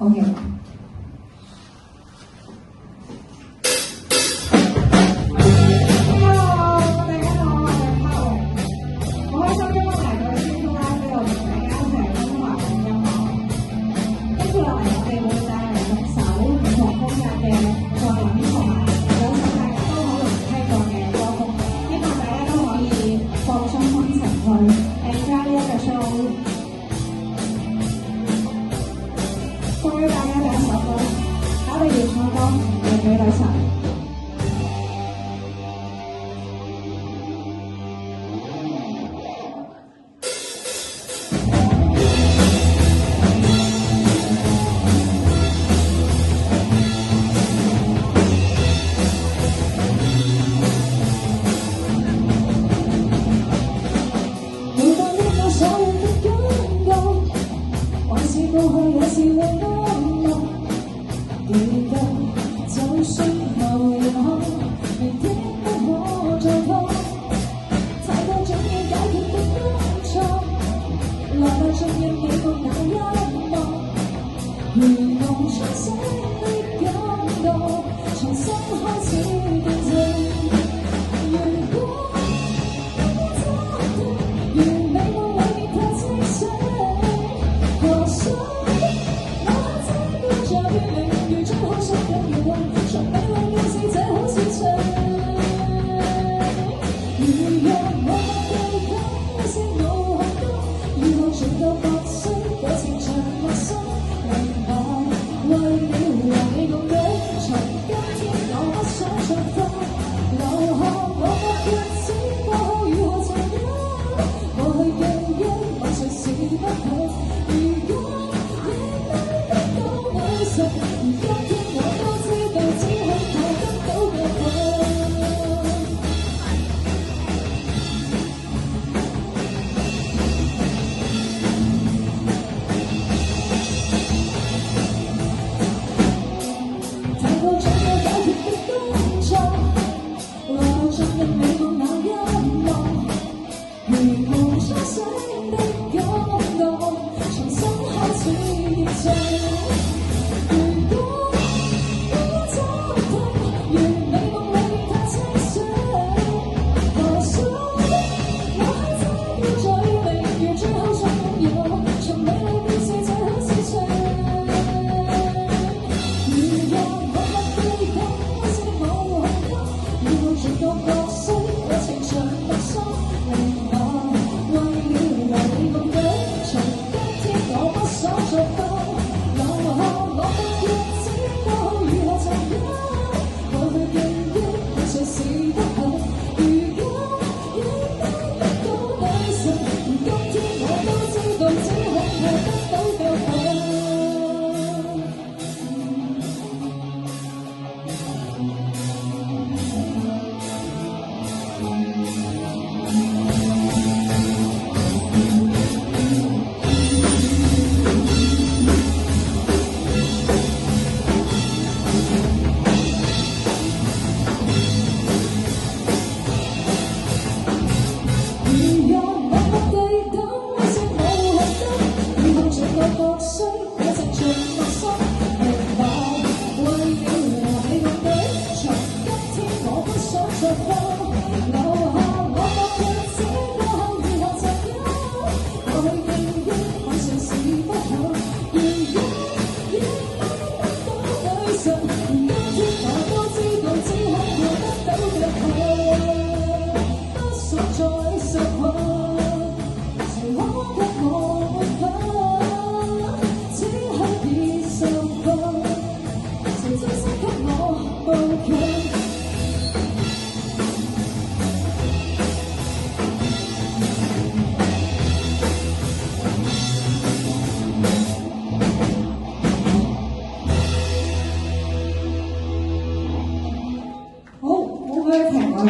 OK。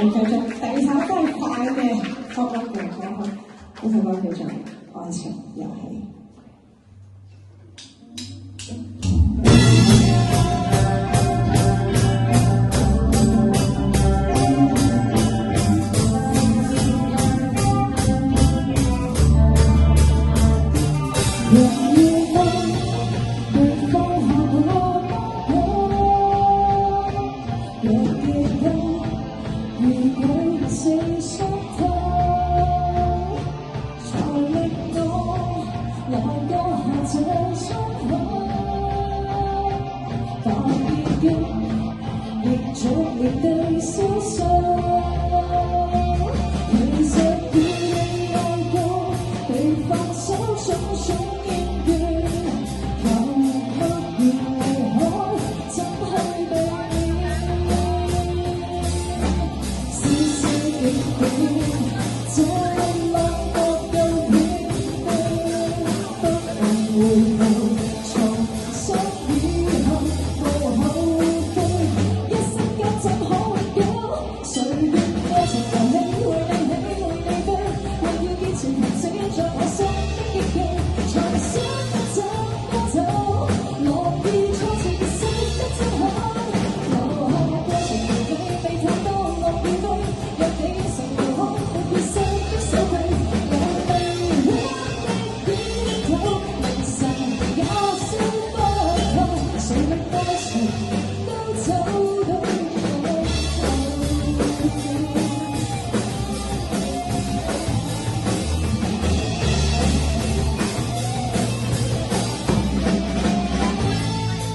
繼續第首都係快嘅作品嚟講，呢首歌叫做《愛情遊戲》。人如夢，對方下這傷口，把已經逆着你的思想，其實與你愛過，被分手種種厭倦，求不要離開，怎去避免？絲絲極短，這冷漠又片段，不能回頭，重新以後無後悔，一生間怎可永久？誰願愛情遊戲會令你會飛，為要堅持停止在我心的結局，重新不走，樂意初次結識的真好，留下過程如你被太多樂與悲，若你曾離開會結識的手臂，我被屈的肩頭，明晨也消不透，誰令愛情都走到盡頭？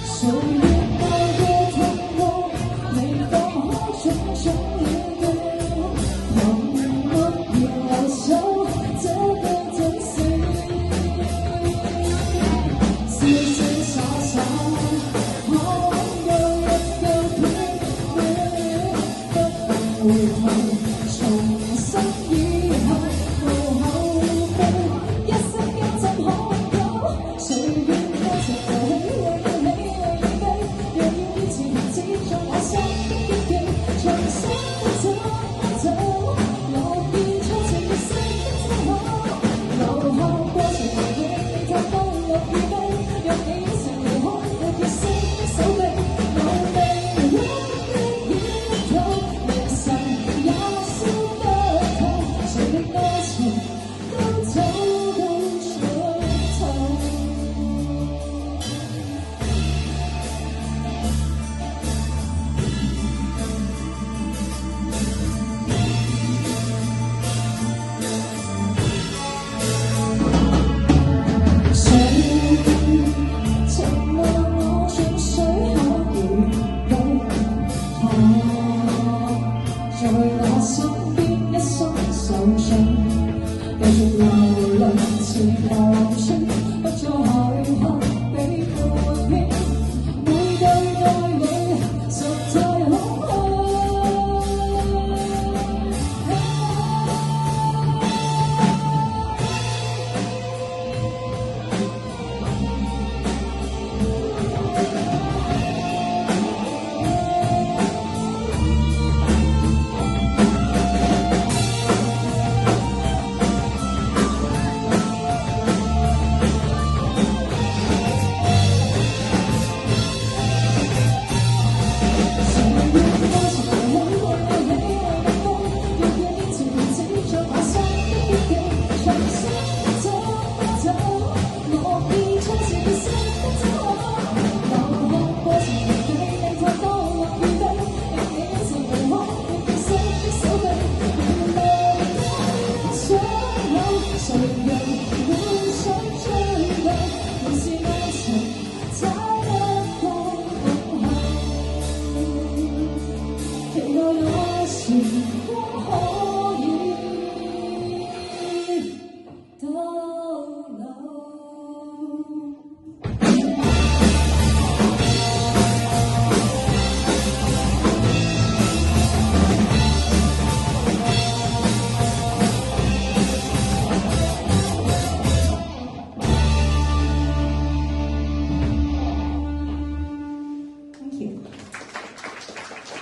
誰願愛過痛過，未放開種種厭倦，憑不要留守這個整死，瀟瀟灑灑，可有一個片段，不能回頭，重新以後無後悔，一生間怎可永久？誰願愛情遊戲會令你會飛，若要堅持停止在我心的結局，重新不走，樂見初次結識的真好，留下過程如你被太多樂與悲，若你曾離開會結識的手臂，我被屈的肩頭，明晨也消不透，誰令愛情都走到盡頭？誰曾問我像水口如淚，在我身邊一生受盡，繼續流淚似流水，不再去刻比撥片，每對愛侶實在空虛。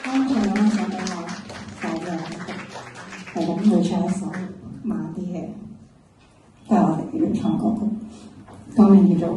剛才有人想俾我快啲係咁會唱一首慢啲嘅，都係我哋粵語唱歌曲，歌名叫做